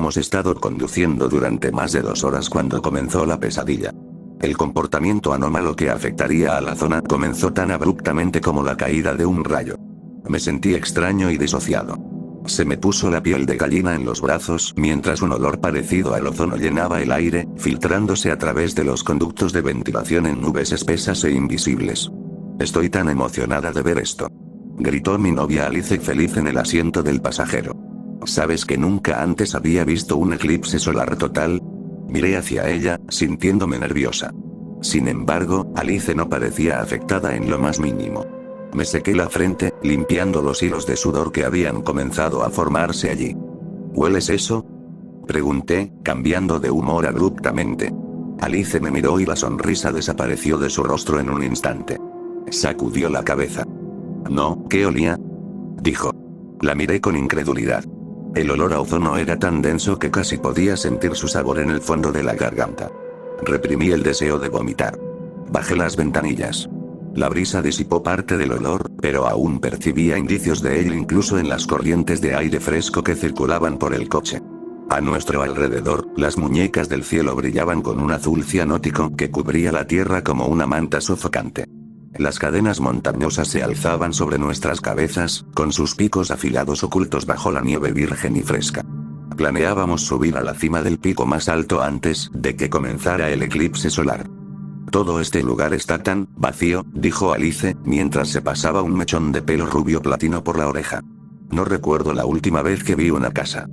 Habíamos estado conduciendo durante más de 2 horas cuando comenzó la pesadilla. El comportamiento anómalo que afectaría a la zona comenzó tan abruptamente como la caída de un rayo. Me sentí extraño y disociado. Se me puso la piel de gallina en los brazos mientras un olor parecido al ozono llenaba el aire, filtrándose a través de los conductos de ventilación en nubes espesas e invisibles. Estoy tan emocionada de ver esto. Gritó mi novia Alice feliz en el asiento del pasajero. ¿Sabes que nunca antes había visto un eclipse solar total? Miré hacia ella, sintiéndome nerviosa. Sin embargo, Alice no parecía afectada en lo más mínimo. Me sequé la frente, limpiando los hilos de sudor que habían comenzado a formarse allí. ¿Hueles eso?, pregunté, cambiando de humor abruptamente. Alice me miró y la sonrisa desapareció de su rostro en un instante. Sacudió la cabeza. No, ¿qué olía?, dijo. La miré con incredulidad. El olor a ozono era tan denso que casi podía sentir su sabor en el fondo de la garganta. Reprimí el deseo de vomitar. Bajé las ventanillas. La brisa disipó parte del olor, pero aún percibía indicios de él incluso en las corrientes de aire fresco que circulaban por el coche. A nuestro alrededor, las muñecas del cielo brillaban con un azul cianótico que cubría la tierra como una manta sofocante. Las cadenas montañosas se alzaban sobre nuestras cabezas, con sus picos afilados ocultos bajo la nieve virgen y fresca. Planeábamos subir a la cima del pico más alto antes de que comenzara el eclipse solar. Todo este lugar está tan vacío, dijo Alice, mientras se pasaba un mechón de pelo rubio platino por la oreja. No recuerdo la última vez que vi una casa.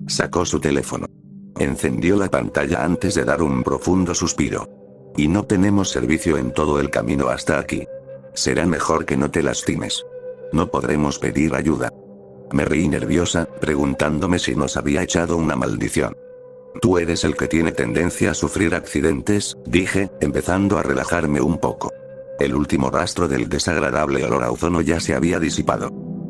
Sacó su teléfono. Encendió la pantalla antes de dar un profundo suspiro. Y no tenemos servicio en todo el camino hasta aquí. Será mejor que no te lastimes. No podremos pedir ayuda. Me reí nerviosa, preguntándome si nos había echado una maldición. Tú eres el que tiene tendencia a sufrir accidentes, dije, empezando a relajarme un poco. El último rastro del desagradable olor a ozono ya se había disipado.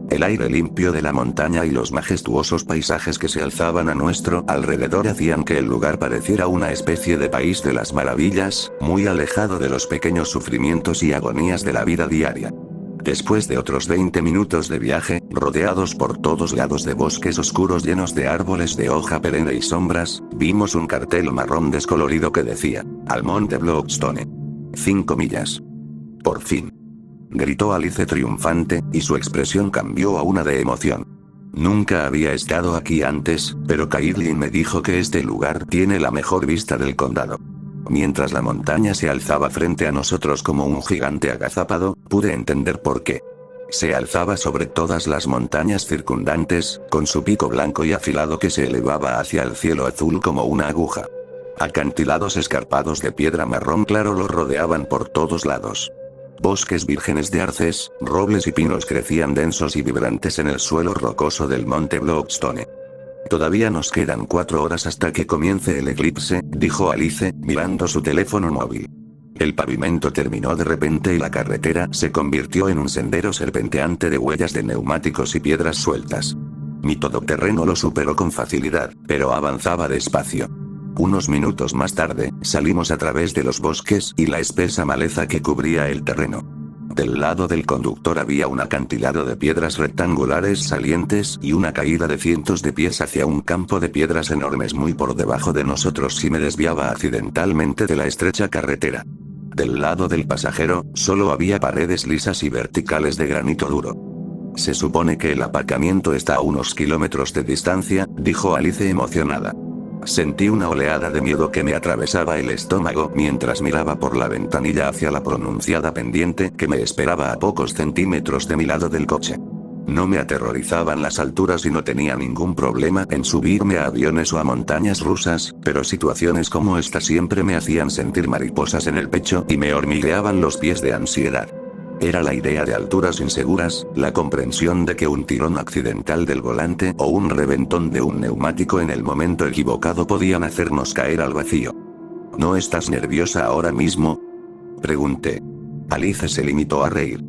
El aire limpio de la montaña y los majestuosos paisajes que se alzaban a nuestro alrededor hacían que el lugar pareciera una especie de país de las maravillas, muy alejado de los pequeños sufrimientos y agonías de la vida diaria. Después de otros 20 minutos de viaje, rodeados por todos lados de bosques oscuros llenos de árboles de hoja perenne y sombras, vimos un cartel marrón descolorido que decía, Almond de Bloodstone. 5 millas. Por fin. Gritó Alice triunfante, y su expresión cambió a una de emoción. Nunca había estado aquí antes, pero Caitlin me dijo que este lugar tiene la mejor vista del condado. Mientras la montaña se alzaba frente a nosotros como un gigante agazapado, pude entender por qué. Se alzaba sobre todas las montañas circundantes, con su pico blanco y afilado que se elevaba hacia el cielo azul como una aguja. Acantilados escarpados de piedra marrón claro lo rodeaban por todos lados. Bosques vírgenes de arces, robles y pinos crecían densos y vibrantes en el suelo rocoso del monte Bloodstone. Todavía nos quedan 4 horas hasta que comience el eclipse, dijo Alice, mirando su teléfono móvil. El pavimento terminó de repente y la carretera se convirtió en un sendero serpenteante de huellas de neumáticos y piedras sueltas. Mi todoterreno lo superó con facilidad, pero avanzaba despacio. Unos minutos más tarde, salimos a través de los bosques y la espesa maleza que cubría el terreno. Del lado del conductor había un acantilado de piedras rectangulares salientes y una caída de cientos de pies hacia un campo de piedras enormes muy por debajo de nosotros si me desviaba accidentalmente de la estrecha carretera. Del lado del pasajero, solo había paredes lisas y verticales de granito duro. Se supone que el aparcamiento está a unos kilómetros de distancia, dijo Alice emocionada. Sentí una oleada de miedo que me atravesaba el estómago mientras miraba por la ventanilla hacia la pronunciada pendiente que me esperaba a pocos centímetros de mi lado del coche. No me aterrorizaban las alturas y no tenía ningún problema en subirme a aviones o a montañas rusas, pero situaciones como esta siempre me hacían sentir mariposas en el pecho y me hormigueaban los pies de ansiedad. Era la idea de alturas inseguras, la comprensión de que un tirón accidental del volante o un reventón de un neumático en el momento equivocado podían hacernos caer al vacío. ¿No estás nerviosa ahora mismo?, pregunté. Alice se limitó a reír.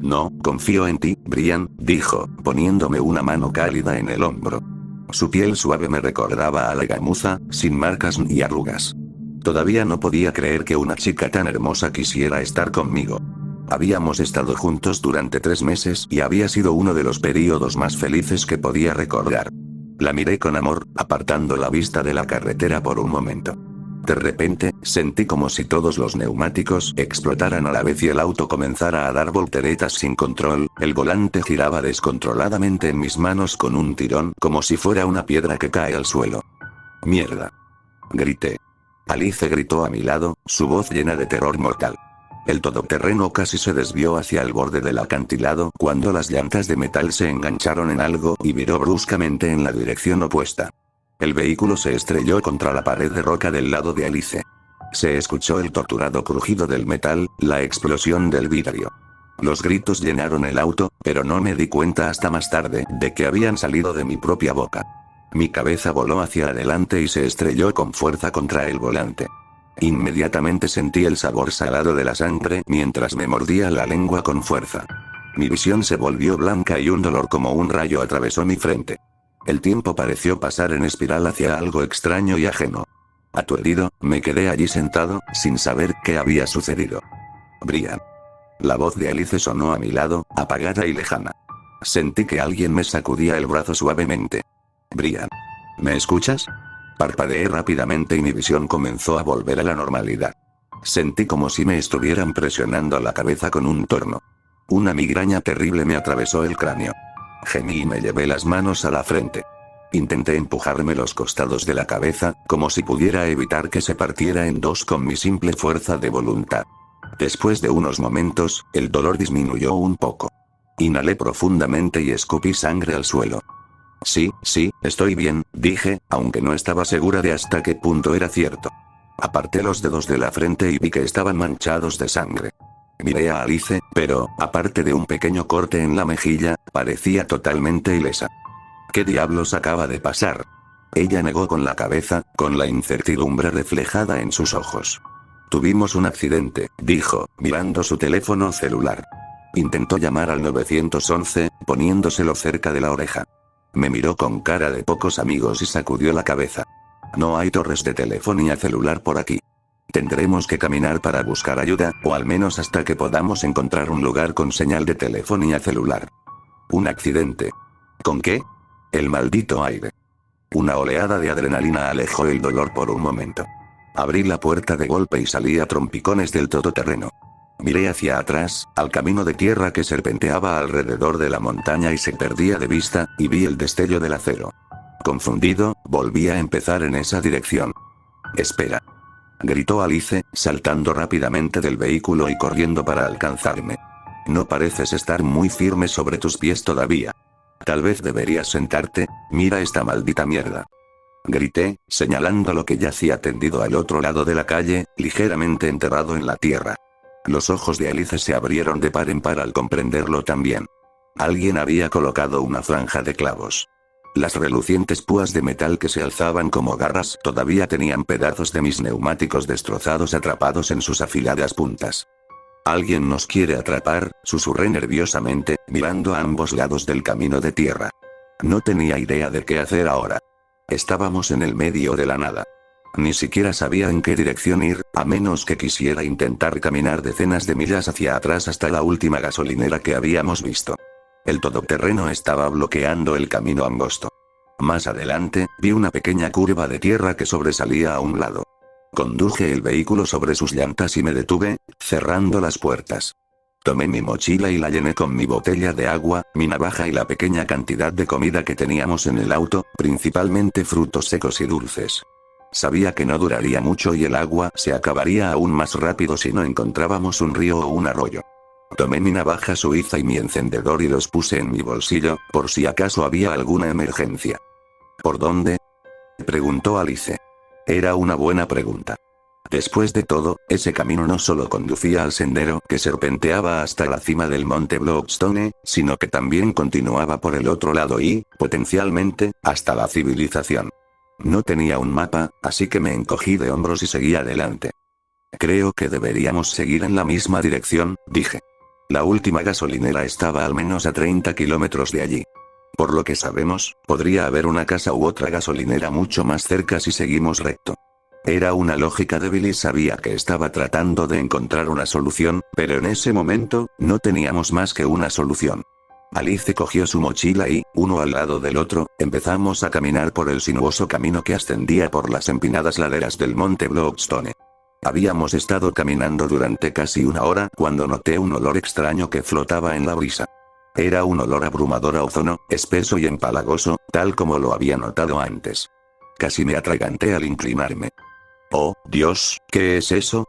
No, confío en ti, Brian, dijo, poniéndome una mano cálida en el hombro. Su piel suave me recordaba a la gamuza, sin marcas ni arrugas. Todavía no podía creer que una chica tan hermosa quisiera estar conmigo. Habíamos estado juntos durante 3 meses y había sido uno de los períodos más felices que podía recordar. La miré con amor, apartando la vista de la carretera por un momento. De repente, sentí como si todos los neumáticos explotaran a la vez y el auto comenzara a dar volteretas sin control. El volante giraba descontroladamente en mis manos con un tirón como si fuera una piedra que cae al suelo. ¡Mierda!, grité. Alice gritó a mi lado, su voz llena de terror mortal. El todoterreno casi se desvió hacia el borde del acantilado cuando las llantas de metal se engancharon en algo y viró bruscamente en la dirección opuesta. El vehículo se estrelló contra la pared de roca del lado de Alice. Se escuchó el torturado crujido del metal, la explosión del vidrio. Los gritos llenaron el auto, pero no me di cuenta hasta más tarde de que habían salido de mi propia boca. Mi cabeza voló hacia adelante y se estrelló con fuerza contra el volante. Inmediatamente sentí el sabor salado de la sangre mientras me mordía la lengua con fuerza. Mi visión se volvió blanca y un dolor como un rayo atravesó mi frente. El tiempo pareció pasar en espiral hacia algo extraño y ajeno. Aturdido, me quedé allí sentado, sin saber qué había sucedido. Brian. La voz de Alice sonó a mi lado, apagada y lejana. Sentí que alguien me sacudía el brazo suavemente. Brian. ¿Me escuchas? Parpadeé rápidamente y mi visión comenzó a volver a la normalidad. Sentí como si me estuvieran presionando la cabeza con un torno. Una migraña terrible me atravesó el cráneo. Gemí y me llevé las manos a la frente. Intenté empujarme los costados de la cabeza, como si pudiera evitar que se partiera en dos con mi simple fuerza de voluntad. Después de unos momentos, el dolor disminuyó un poco. Inhalé profundamente y escupí sangre al suelo. Sí, estoy bien, dije, aunque no estaba segura de hasta qué punto era cierto. Aparté los dedos de la frente y vi que estaban manchados de sangre. Miré a Alice, pero, aparte de un pequeño corte en la mejilla, parecía totalmente ilesa. ¿Qué diablos acaba de pasar? Ella negó con la cabeza, con la incertidumbre reflejada en sus ojos. Tuvimos un accidente, dijo, mirando su teléfono celular. Intentó llamar al 911, poniéndoselo cerca de la oreja. Me miró con cara de pocos amigos y sacudió la cabeza. No hay torres de telefonía celular por aquí. Tendremos que caminar para buscar ayuda, o al menos hasta que podamos encontrar un lugar con señal de telefonía celular. ¿Un accidente? ¿Con qué? El maldito aire. Una oleada de adrenalina alejó el dolor por un momento. Abrí la puerta de golpe y salí a trompicones del todoterreno. Miré hacia atrás, al camino de tierra que serpenteaba alrededor de la montaña y se perdía de vista, y vi el destello del acero. Confundido, volví a empezar en esa dirección. «Espera», gritó Alice, saltando rápidamente del vehículo y corriendo para alcanzarme. «No pareces estar muy firme sobre tus pies todavía. Tal vez deberías sentarte, mira esta maldita mierda», grité, señalando lo que yacía tendido al otro lado de la calle, ligeramente enterrado en la tierra. Los ojos de Alice se abrieron de par en par al comprenderlo también. Alguien había colocado una franja de clavos. Las relucientes púas de metal que se alzaban como garras todavía tenían pedazos de mis neumáticos destrozados atrapados en sus afiladas puntas. «Alguien nos quiere atrapar», susurré nerviosamente, mirando a ambos lados del camino de tierra. No tenía idea de qué hacer ahora. Estábamos en el medio de la nada. Ni siquiera sabía en qué dirección ir, a menos que quisiera intentar caminar decenas de millas hacia atrás hasta la última gasolinera que habíamos visto. El todoterreno estaba bloqueando el camino angosto. Más adelante, vi una pequeña curva de tierra que sobresalía a un lado. Conduje el vehículo sobre sus llantas y me detuve, cerrando las puertas. Tomé mi mochila y la llené con mi botella de agua, mi navaja y la pequeña cantidad de comida que teníamos en el auto, principalmente frutos secos y dulces. Sabía que no duraría mucho y el agua se acabaría aún más rápido si no encontrábamos un río o un arroyo. Tomé mi navaja suiza y mi encendedor y los puse en mi bolsillo, por si acaso había alguna emergencia. ¿Por dónde?, preguntó Alice. Era una buena pregunta. Después de todo, ese camino no solo conducía al sendero que serpenteaba hasta la cima del monte Bloodstone, sino que también continuaba por el otro lado y, potencialmente, hasta la civilización. No tenía un mapa, así que me encogí de hombros y seguí adelante. «Creo que deberíamos seguir en la misma dirección», dije. La última gasolinera estaba al menos a 30 kilómetros de allí. Por lo que sabemos, podría haber una casa u otra gasolinera mucho más cerca si seguimos recto. Era una lógica débil y sabía que estaba tratando de encontrar una solución, pero en ese momento, no teníamos más que una solución. Alice cogió su mochila y, uno al lado del otro, empezamos a caminar por el sinuoso camino que ascendía por las empinadas laderas del monte Bloodstone. Habíamos estado caminando durante casi una hora cuando noté un olor extraño que flotaba en la brisa. Era un olor abrumador a ozono, espeso y empalagoso, tal como lo había notado antes. Casi me atraganté al inclinarme. «Oh, Dios, ¿qué es eso?»,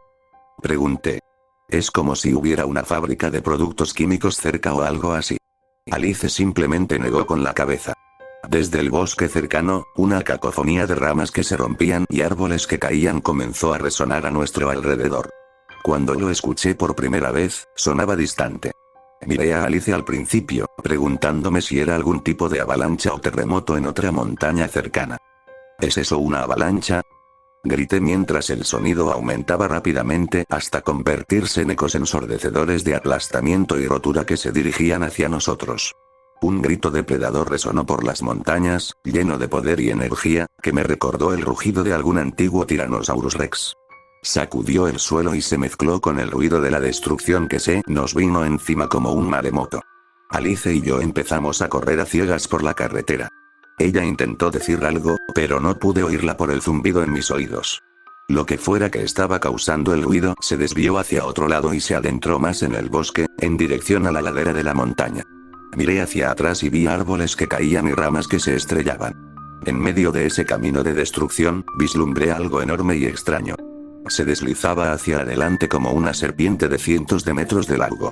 pregunté. «Es como si hubiera una fábrica de productos químicos cerca o algo así». Alice simplemente negó con la cabeza. Desde el bosque cercano, una cacofonía de ramas que se rompían y árboles que caían comenzó a resonar a nuestro alrededor. Cuando lo escuché por primera vez, sonaba distante. Miré a Alice al principio, preguntándome si era algún tipo de avalancha o terremoto en otra montaña cercana. ¿Es eso una avalancha?, grité mientras el sonido aumentaba rápidamente hasta convertirse en ecos ensordecedores de aplastamiento y rotura que se dirigían hacia nosotros. Un grito depredador resonó por las montañas, lleno de poder y energía, que me recordó el rugido de algún antiguo Tyrannosaurus Rex. Sacudió el suelo y se mezcló con el ruido de la destrucción que se nos vino encima como un maremoto. Alice y yo empezamos a correr a ciegas por la carretera. Ella intentó decir algo, pero no pude oírla por el zumbido en mis oídos. Lo que fuera que estaba causando el ruido se desvió hacia otro lado y se adentró más en el bosque, en dirección a la ladera de la montaña. Miré hacia atrás y vi árboles que caían y ramas que se estrellaban. En medio de ese camino de destrucción, vislumbré algo enorme y extraño. Se deslizaba hacia adelante como una serpiente de cientos de metros de largo.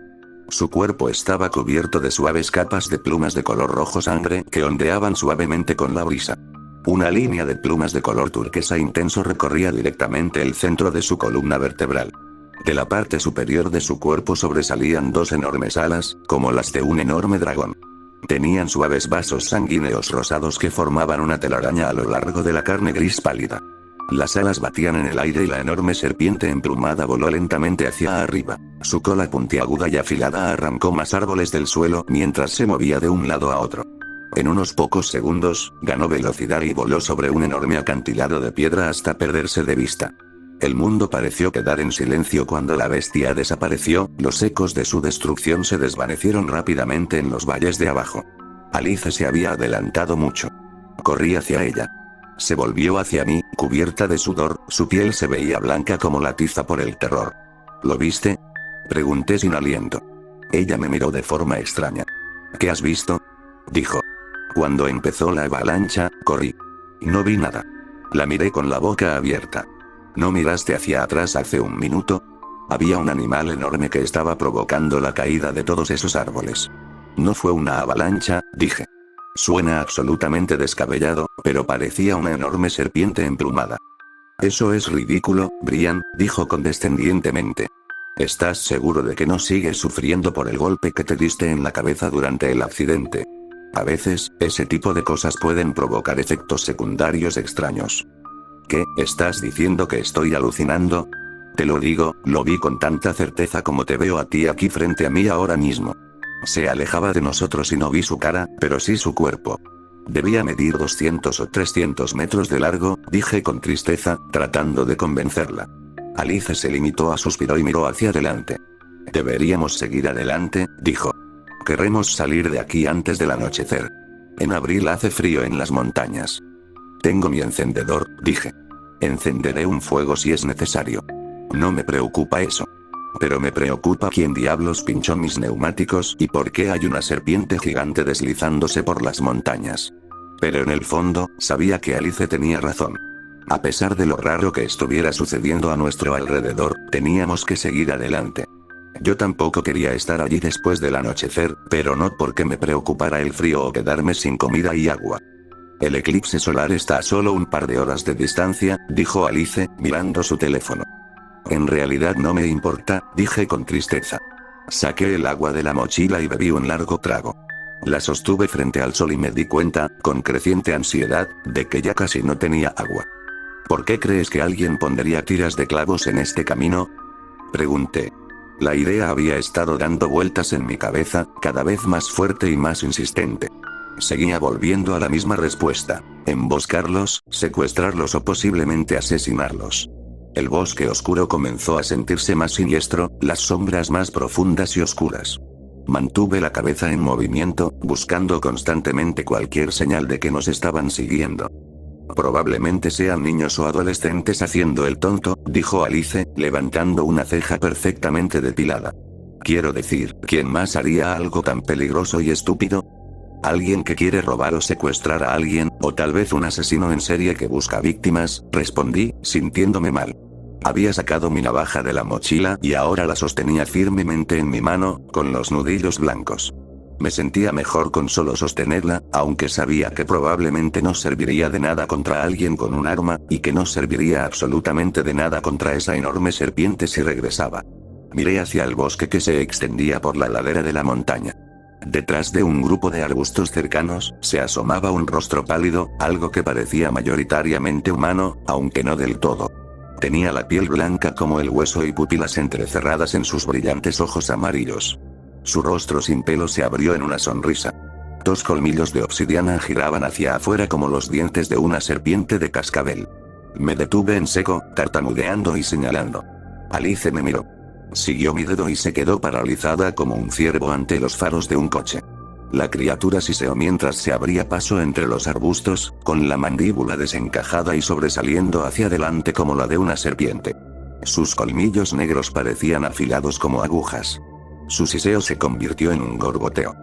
Su cuerpo estaba cubierto de suaves capas de plumas de color rojo sangre que ondeaban suavemente con la brisa. Una línea de plumas de color turquesa intenso recorría directamente el centro de su columna vertebral. De la parte superior de su cuerpo sobresalían dos enormes alas, como las de un enorme dragón. Tenían suaves vasos sanguíneos rosados que formaban una telaraña a lo largo de la carne gris pálida. Las alas batían en el aire y la enorme serpiente emplumada voló lentamente hacia arriba. Su cola puntiaguda y afilada arrancó más árboles del suelo mientras se movía de un lado a otro. En unos pocos segundos, ganó velocidad y voló sobre un enorme acantilado de piedra hasta perderse de vista. El mundo pareció quedar en silencio cuando la bestia desapareció, los ecos de su destrucción se desvanecieron rápidamente en los valles de abajo. Alice se había adelantado mucho. Corrí hacia ella. Se volvió hacia mí, cubierta de sudor, su piel se veía blanca como la tiza por el terror. ¿Lo viste?, pregunté sin aliento. Ella me miró de forma extraña. ¿Qué has visto?, dijo. Cuando empezó la avalancha, corrí. No vi nada. La miré con la boca abierta. ¿No miraste hacia atrás hace un minuto? Había un animal enorme que estaba provocando la caída de todos esos árboles. No fue una avalancha, dije. Suena absolutamente descabellado, pero parecía una enorme serpiente emplumada. Eso es ridículo, Brian, dijo condescendientemente. ¿Estás seguro de que no sigues sufriendo por el golpe que te diste en la cabeza durante el accidente? A veces, ese tipo de cosas pueden provocar efectos secundarios extraños. ¿Qué, estás diciendo que estoy alucinando? Te lo digo, lo vi con tanta certeza como te veo a ti aquí frente a mí ahora mismo. Se alejaba de nosotros y no vi su cara, pero sí su cuerpo. Debía medir 200 o 300 metros de largo, dije con tristeza, tratando de convencerla. Alice se limitó a suspirar y miró hacia adelante. Deberíamos seguir adelante, dijo. Queremos salir de aquí antes del anochecer. En abril hace frío en las montañas. Tengo mi encendedor, dije. Encenderé un fuego si es necesario. No me preocupa eso. Pero me preocupa quién diablos pinchó mis neumáticos y por qué hay una serpiente gigante deslizándose por las montañas. Pero en el fondo, sabía que Alice tenía razón. A pesar de lo raro que estuviera sucediendo a nuestro alrededor, teníamos que seguir adelante. Yo tampoco quería estar allí después del anochecer, pero no porque me preocupara el frío o quedarme sin comida y agua. El eclipse solar está a solo un par de horas de distancia, dijo Alice, mirando su teléfono. En realidad no me importa, dije con tristeza. Saqué el agua de la mochila y bebí un largo trago. La sostuve frente al sol y me di cuenta, con creciente ansiedad, de que ya casi no tenía agua. ¿Por qué crees que alguien pondría tiras de clavos en este camino?, pregunté. La idea había estado dando vueltas en mi cabeza, cada vez más fuerte y más insistente. Seguía volviendo a la misma respuesta: emboscarlos, secuestrarlos o posiblemente asesinarlos. El bosque oscuro comenzó a sentirse más siniestro, las sombras más profundas y oscuras. Mantuve la cabeza en movimiento, buscando constantemente cualquier señal de que nos estaban siguiendo. Probablemente sean niños o adolescentes haciendo el tonto, dijo Alice, levantando una ceja perfectamente depilada. Quiero decir, ¿quién más haría algo tan peligroso y estúpido? Alguien que quiere robar o secuestrar a alguien, o tal vez un asesino en serie que busca víctimas, respondí, sintiéndome mal. Había sacado mi navaja de la mochila y ahora la sostenía firmemente en mi mano, con los nudillos blancos. Me sentía mejor con solo sostenerla, aunque sabía que probablemente no serviría de nada contra alguien con un arma, y que no serviría absolutamente de nada contra esa enorme serpiente si regresaba. Miré hacia el bosque que se extendía por la ladera de la montaña. Detrás de un grupo de arbustos cercanos, se asomaba un rostro pálido, algo que parecía mayoritariamente humano, aunque no del todo. Tenía la piel blanca como el hueso y pupilas entrecerradas en sus brillantes ojos amarillos. Su rostro sin pelo se abrió en una sonrisa. 2 colmillos de obsidiana giraban hacia afuera como los dientes de una serpiente de cascabel. Me detuve en seco, tartamudeando y señalando. Alice me miró. Siguió mi dedo y se quedó paralizada como un ciervo ante los faros de un coche. La criatura siseó mientras se abría paso entre los arbustos, con la mandíbula desencajada y sobresaliendo hacia adelante como la de una serpiente. Sus colmillos negros parecían afilados como agujas. Su siseo se convirtió en un gorgoteo.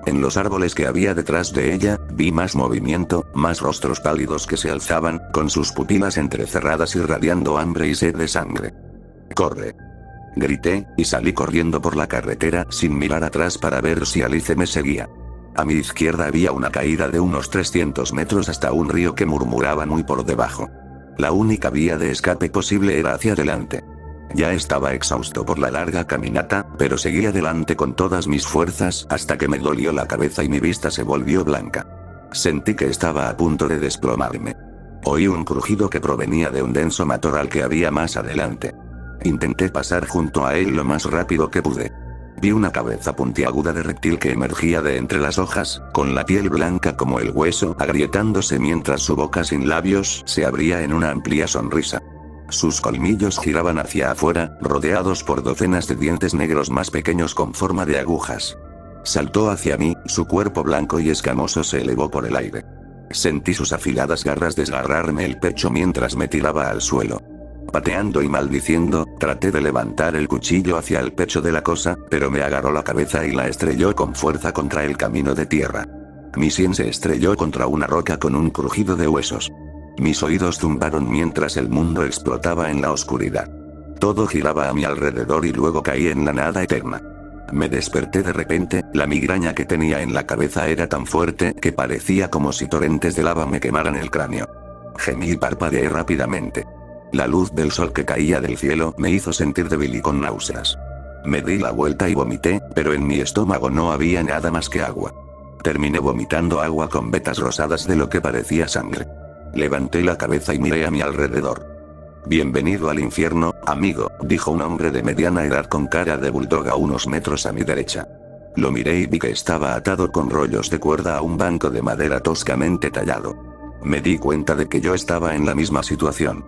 En los árboles que había detrás de ella, vi más movimiento, más rostros pálidos que se alzaban, con sus pupilas entrecerradas irradiando hambre y sed de sangre. ¡Corre!, grité, y salí corriendo por la carretera sin mirar atrás para ver si Alice me seguía. A mi izquierda había una caída de unos 300 metros hasta un río que murmuraba muy por debajo. La única vía de escape posible era hacia adelante. Ya estaba exhausto por la larga caminata, pero seguí adelante con todas mis fuerzas hasta que me dolió la cabeza y mi vista se volvió blanca. Sentí que estaba a punto de desplomarme. Oí un crujido que provenía de un denso matorral que había más adelante. Intenté pasar junto a él lo más rápido que pude. Vi una cabeza puntiaguda de reptil que emergía de entre las hojas, con la piel blanca como el hueso agrietándose mientras su boca sin labios se abría en una amplia sonrisa. Sus colmillos giraban hacia afuera, rodeados por docenas de dientes negros más pequeños con forma de agujas. Saltó hacia mí, su cuerpo blanco y escamoso se elevó por el aire. Sentí sus afiladas garras desgarrarme el pecho mientras me tiraba al suelo. Pateando y maldiciendo, traté de levantar el cuchillo hacia el pecho de la cosa, pero me agarró la cabeza y la estrelló con fuerza contra el camino de tierra. Mi sien se estrelló contra una roca con un crujido de huesos. Mis oídos zumbaron mientras el mundo explotaba en la oscuridad. Todo giraba a mi alrededor y luego caí en la nada eterna. Me desperté de repente, la migraña que tenía en la cabeza era tan fuerte que parecía como si torrentes de lava me quemaran el cráneo. Gemí y parpadeé rápidamente. La luz del sol que caía del cielo me hizo sentir débil y con náuseas. Me di la vuelta y vomité, pero en mi estómago no había nada más que agua. Terminé vomitando agua con vetas rosadas de lo que parecía sangre. Levanté la cabeza y miré a mi alrededor. Bienvenido al infierno, amigo, dijo un hombre de mediana edad con cara de bulldog a unos metros a mi derecha. Lo miré y vi que estaba atado con rollos de cuerda a un banco de madera toscamente tallado. Me di cuenta de que yo estaba en la misma situación.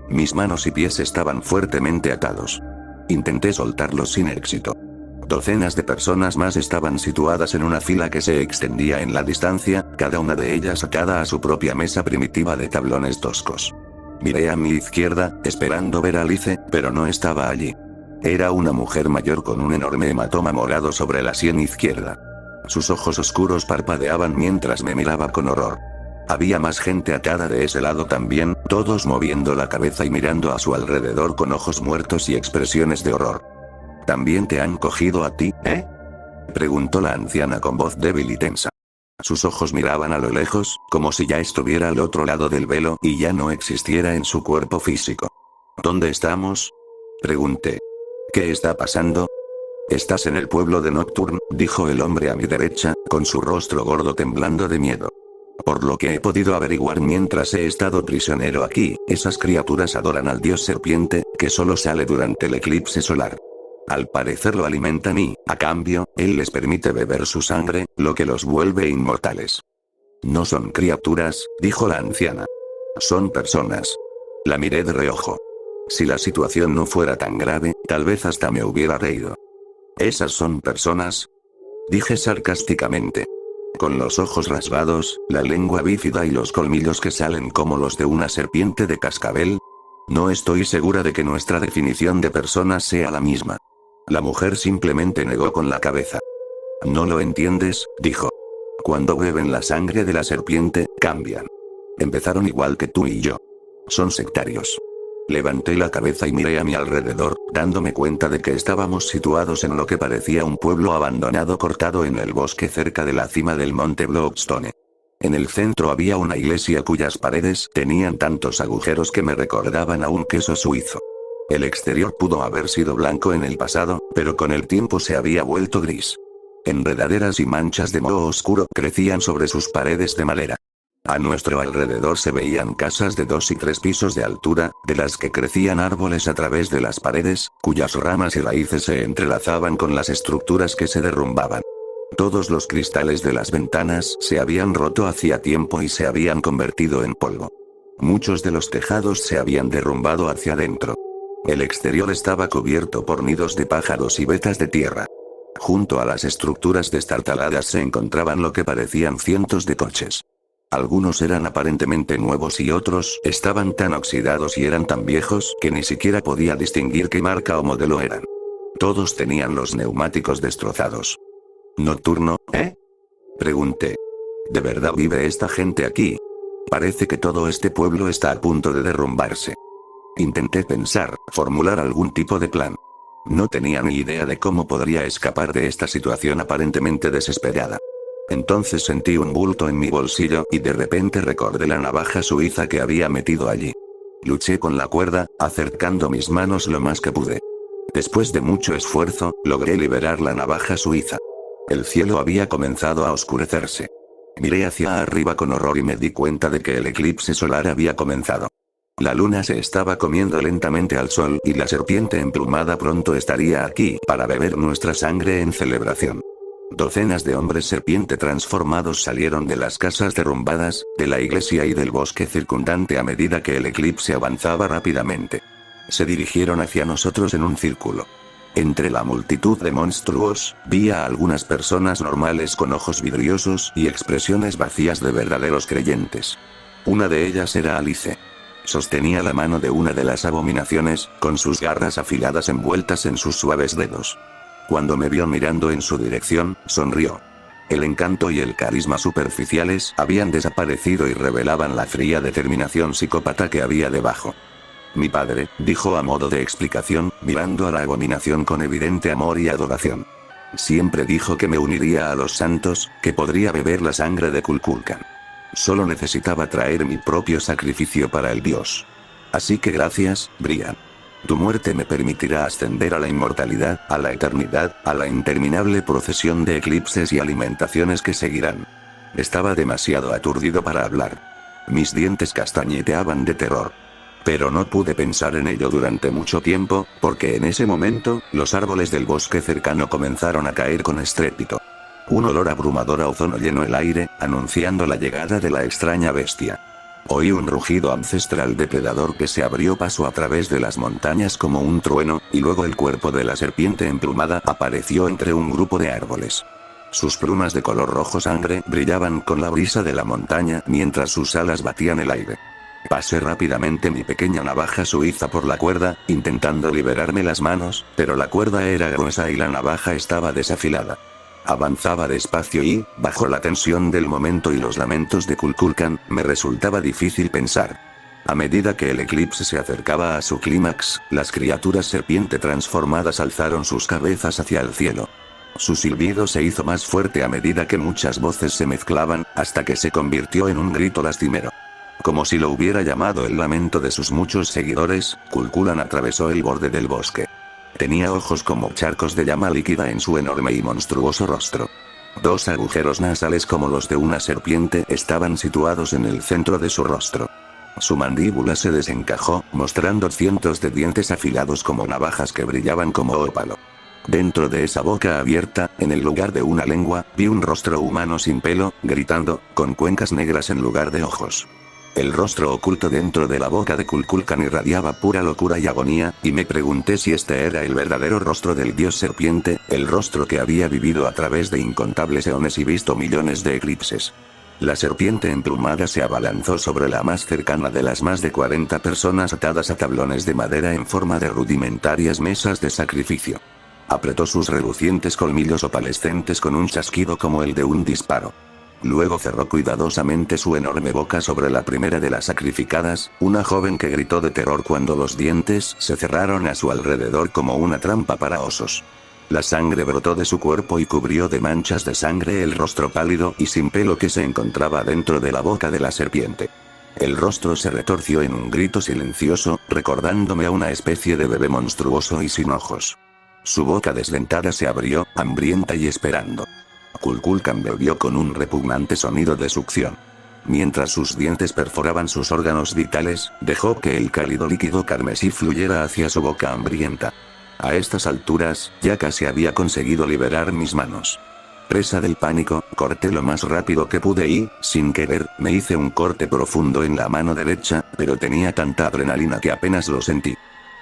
Mis manos y pies estaban fuertemente atados. Intenté soltarlos sin éxito. Docenas de personas más estaban situadas en una fila que se extendía en la distancia, cada una de ellas atada a su propia mesa primitiva de tablones toscos. Miré a mi izquierda, esperando ver a Alice, pero no estaba allí. Era una mujer mayor con un enorme hematoma morado sobre la sien izquierda. Sus ojos oscuros parpadeaban mientras me miraba con horror. Había más gente atada de ese lado también, todos moviendo la cabeza y mirando a su alrededor con ojos muertos y expresiones de horror. ¿También te han cogido a ti, eh?, preguntó la anciana con voz débil y tensa. Sus ojos miraban a lo lejos, como si ya estuviera al otro lado del velo y ya no existiera en su cuerpo físico. ¿Dónde estamos?, pregunté. ¿Qué está pasando? Estás en el pueblo de Nocturne, dijo el hombre a mi derecha, con su rostro gordo temblando de miedo. Por lo que he podido averiguar mientras he estado prisionero aquí, esas criaturas adoran al dios serpiente, que solo sale durante el eclipse solar. Al parecer lo alimentan y, a cambio, él les permite beber su sangre, lo que los vuelve inmortales. No son criaturas, dijo la anciana. Son personas. La miré de reojo. Si la situación no fuera tan grave, tal vez hasta me hubiera reído. ¿Esas son personas? dije sarcásticamente. Con los ojos rasgados, la lengua bífida y los colmillos que salen como los de una serpiente de cascabel. No estoy segura de que nuestra definición de persona sea la misma. La mujer simplemente negó con la cabeza. No lo entiendes, dijo. Cuando beben la sangre de la serpiente, cambian. Empezaron igual que tú y yo. Son sectarios. Levanté la cabeza y miré a mi alrededor, dándome cuenta de que estábamos situados en lo que parecía un pueblo abandonado cortado en el bosque cerca de la cima del monte Bloodstone. En el centro había una iglesia cuyas paredes tenían tantos agujeros que me recordaban a un queso suizo. El exterior pudo haber sido blanco en el pasado, pero con el tiempo se había vuelto gris. Enredaderas y manchas de moho oscuro crecían sobre sus paredes de madera. A nuestro alrededor se veían casas de 2 y 3 pisos de altura, de las que crecían árboles a través de las paredes, cuyas ramas y raíces se entrelazaban con las estructuras que se derrumbaban. Todos los cristales de las ventanas se habían roto hacía tiempo y se habían convertido en polvo. Muchos de los tejados se habían derrumbado hacia adentro. El exterior estaba cubierto por nidos de pájaros y vetas de tierra. Junto a las estructuras destartaladas se encontraban lo que parecían cientos de coches. Algunos eran aparentemente nuevos y otros estaban tan oxidados y eran tan viejos que ni siquiera podía distinguir qué marca o modelo eran. Todos tenían los neumáticos destrozados. ¿Nocturno, eh? Pregunté. ¿De verdad vive esta gente aquí? Parece que todo este pueblo está a punto de derrumbarse. Intenté pensar, formular algún tipo de plan. No tenía ni idea de cómo podría escapar de esta situación aparentemente desesperada. Entonces sentí un bulto en mi bolsillo y de repente recordé la navaja suiza que había metido allí. Luché con la cuerda, acercando mis manos lo más que pude. Después de mucho esfuerzo, logré liberar la navaja suiza. El cielo había comenzado a oscurecerse. Miré hacia arriba con horror y me di cuenta de que el eclipse solar había comenzado. La luna se estaba comiendo lentamente al sol y la serpiente emplumada pronto estaría aquí para beber nuestra sangre en celebración. Docenas de hombres serpiente transformados salieron de las casas derrumbadas, de la iglesia y del bosque circundante a medida que el eclipse avanzaba rápidamente. Se dirigieron hacia nosotros en un círculo. Entre la multitud de monstruos, vi a algunas personas normales con ojos vidriosos y expresiones vacías de verdaderos creyentes. Una de ellas era Alice. Sostenía la mano de una de las abominaciones, con sus garras afiladas envueltas en sus suaves dedos. Cuando me vio mirando en su dirección, sonrió. El encanto y el carisma superficiales habían desaparecido y revelaban la fría determinación psicópata que había debajo. Mi padre, dijo a modo de explicación, mirando a la abominación con evidente amor y adoración. Siempre dijo que me uniría a los santos, que podría beber la sangre de Kukulkan. Solo necesitaba traer mi propio sacrificio para el dios. Así que gracias, Brian. Tu muerte me permitirá ascender a la inmortalidad, a la eternidad, a la interminable procesión de eclipses y alimentaciones que seguirán. Estaba demasiado aturdido para hablar. Mis dientes castañeteaban de terror. Pero no pude pensar en ello durante mucho tiempo, porque en ese momento, los árboles del bosque cercano comenzaron a caer con estrépito. Un olor abrumador a ozono llenó el aire, anunciando la llegada de la extraña bestia. Oí un rugido ancestral depredador que se abrió paso a través de las montañas como un trueno, y luego el cuerpo de la serpiente emplumada apareció entre un grupo de árboles. Sus plumas de color rojo sangre brillaban con la brisa de la montaña mientras sus alas batían el aire. Pasé rápidamente mi pequeña navaja suiza por la cuerda, intentando liberarme las manos, pero la cuerda era gruesa y la navaja estaba desafilada. Avanzaba despacio y, bajo la tensión del momento y los lamentos de Kukulkan, me resultaba difícil pensar. A medida que el eclipse se acercaba a su clímax, las criaturas serpiente transformadas alzaron sus cabezas hacia el cielo. Su silbido se hizo más fuerte a medida que muchas voces se mezclaban, hasta que se convirtió en un grito lastimero. Como si lo hubiera llamado el lamento de sus muchos seguidores, Kukulkan atravesó el borde del bosque. Tenía ojos como charcos de llama líquida en su enorme y monstruoso rostro. 2 agujeros nasales como los de una serpiente estaban situados en el centro de su rostro. Su mandíbula se desencajó, mostrando cientos de dientes afilados como navajas que brillaban como ópalo. Dentro de esa boca abierta, en el lugar de una lengua, vi un rostro humano sin pelo, gritando, con cuencas negras en lugar de ojos. El rostro oculto dentro de la boca de Kukulkan irradiaba pura locura y agonía, y me pregunté si este era el verdadero rostro del dios serpiente, el rostro que había vivido a través de incontables eones y visto millones de eclipses. La serpiente emplumada se abalanzó sobre la más cercana de las más de 40 personas atadas a tablones de madera en forma de rudimentarias mesas de sacrificio. Apretó sus relucientes colmillos opalescentes con un chasquido como el de un disparo. Luego cerró cuidadosamente su enorme boca sobre la primera de las sacrificadas, una joven que gritó de terror cuando los dientes se cerraron a su alrededor como una trampa para osos. La sangre brotó de su cuerpo y cubrió de manchas de sangre el rostro pálido y sin pelo que se encontraba dentro de la boca de la serpiente. El rostro se retorció en un grito silencioso, recordándome a una especie de bebé monstruoso y sin ojos. Su boca desdentada se abrió, hambrienta y esperando. Kukulkan bebió con un repugnante sonido de succión. Mientras sus dientes perforaban sus órganos vitales, dejó que el cálido líquido carmesí fluyera hacia su boca hambrienta. A estas alturas, ya casi había conseguido liberar mis manos. Presa del pánico, corté lo más rápido que pude y, sin querer, me hice un corte profundo en la mano derecha, pero tenía tanta adrenalina que apenas lo sentí.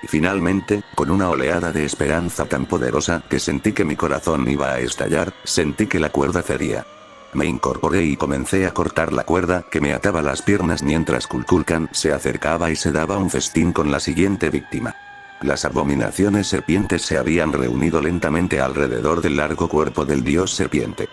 Y finalmente, con una oleada de esperanza tan poderosa que sentí que mi corazón iba a estallar, sentí que la cuerda cedía. Me incorporé y comencé a cortar la cuerda que me ataba las piernas mientras Kukulkan se acercaba y se daba un festín con la siguiente víctima. Las abominaciones serpientes se habían reunido lentamente alrededor del largo cuerpo del dios serpiente.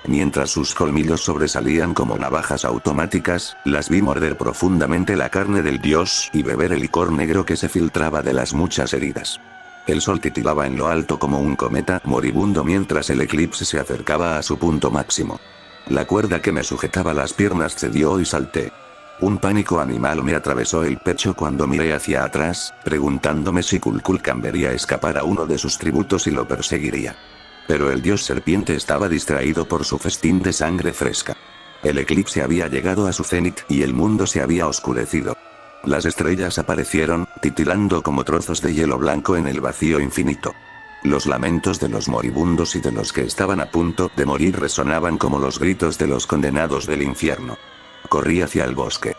Mientras sus colmillos sobresalían como navajas automáticas, las vi morder profundamente la carne del dios y beber el licor negro que se filtraba de las muchas heridas. El sol titilaba en lo alto como un cometa moribundo mientras el eclipse se acercaba a su punto máximo. La cuerda que me sujetaba las piernas cedió y salté. Un pánico animal me atravesó el pecho cuando miré hacia atrás, preguntándome si Kukulkan vería escapar a uno de sus tributos y lo perseguiría. Pero el dios serpiente estaba distraído por su festín de sangre fresca. El eclipse había llegado a su cenit y el mundo se había oscurecido. Las estrellas aparecieron, titilando como trozos de hielo blanco en el vacío infinito. Los lamentos de los moribundos y de los que estaban a punto de morir resonaban como los gritos de los condenados del infierno. Corrí hacia el bosque.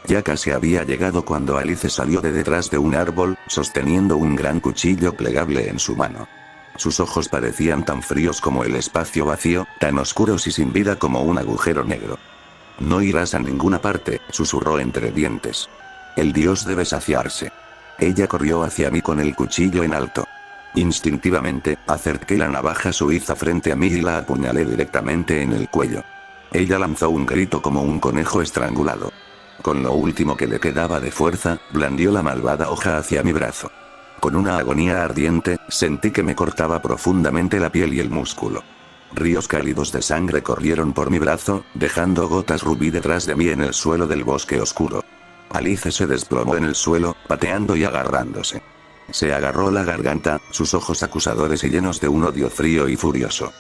Ya casi había llegado cuando Alice salió de detrás de un árbol, sosteniendo un gran cuchillo plegable en su mano. Sus ojos parecían tan fríos como el espacio vacío, tan oscuros y sin vida como un agujero negro. No irás a ninguna parte, susurró entre dientes. El dios debe saciarse. Ella corrió hacia mí con el cuchillo en alto. Instintivamente, acerqué la navaja suiza frente a mí y la apuñalé directamente en el cuello. Ella lanzó un grito como un conejo estrangulado. Con lo último que le quedaba de fuerza, blandió la malvada hoja hacia mi brazo. Con una agonía ardiente, sentí que me cortaba profundamente la piel y el músculo. Ríos cálidos de sangre corrieron por mi brazo, dejando gotas rubí detrás de mí en el suelo del bosque oscuro. Alice se desplomó en el suelo, pateando y agarrándose. Se agarró la garganta, sus ojos acusadores y llenos de un odio frío y furioso.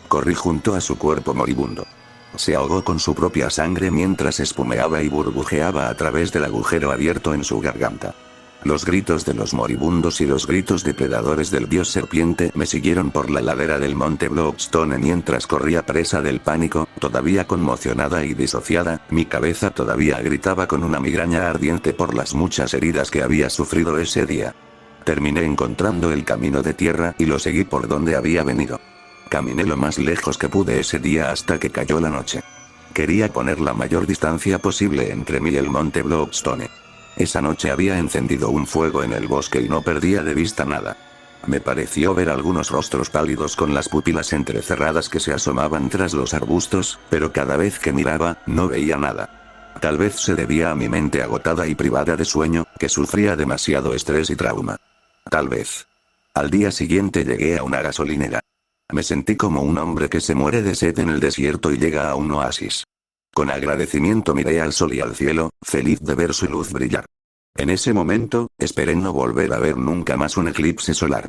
Corrí junto a su cuerpo moribundo. Se ahogó con su propia sangre mientras espumeaba y burbujeaba a través del agujero abierto en su garganta. Los gritos de los moribundos y los gritos depredadores del dios serpiente me siguieron por la ladera del monte Bloodstone mientras corría presa del pánico, todavía conmocionada y disociada, mi cabeza todavía gritaba con una migraña ardiente por las muchas heridas que había sufrido ese día. Terminé encontrando el camino de tierra y lo seguí por donde había venido. Caminé lo más lejos que pude ese día hasta que cayó la noche. Quería poner la mayor distancia posible entre mí y el monte Bloodstone. Esa noche había encendido un fuego en el bosque y no perdía de vista nada. Me pareció ver algunos rostros pálidos con las pupilas entrecerradas que se asomaban tras los arbustos, pero cada vez que miraba, no veía nada. Tal vez se debía a mi mente agotada y privada de sueño, que sufría demasiado estrés y trauma. Tal vez. Al día siguiente llegué a una gasolinera. Me sentí como un hombre que se muere de sed en el desierto y llega a un oasis. Con agradecimiento miré al sol y al cielo, feliz de ver su luz brillar. En ese momento, esperé no volver a ver nunca más un eclipse solar.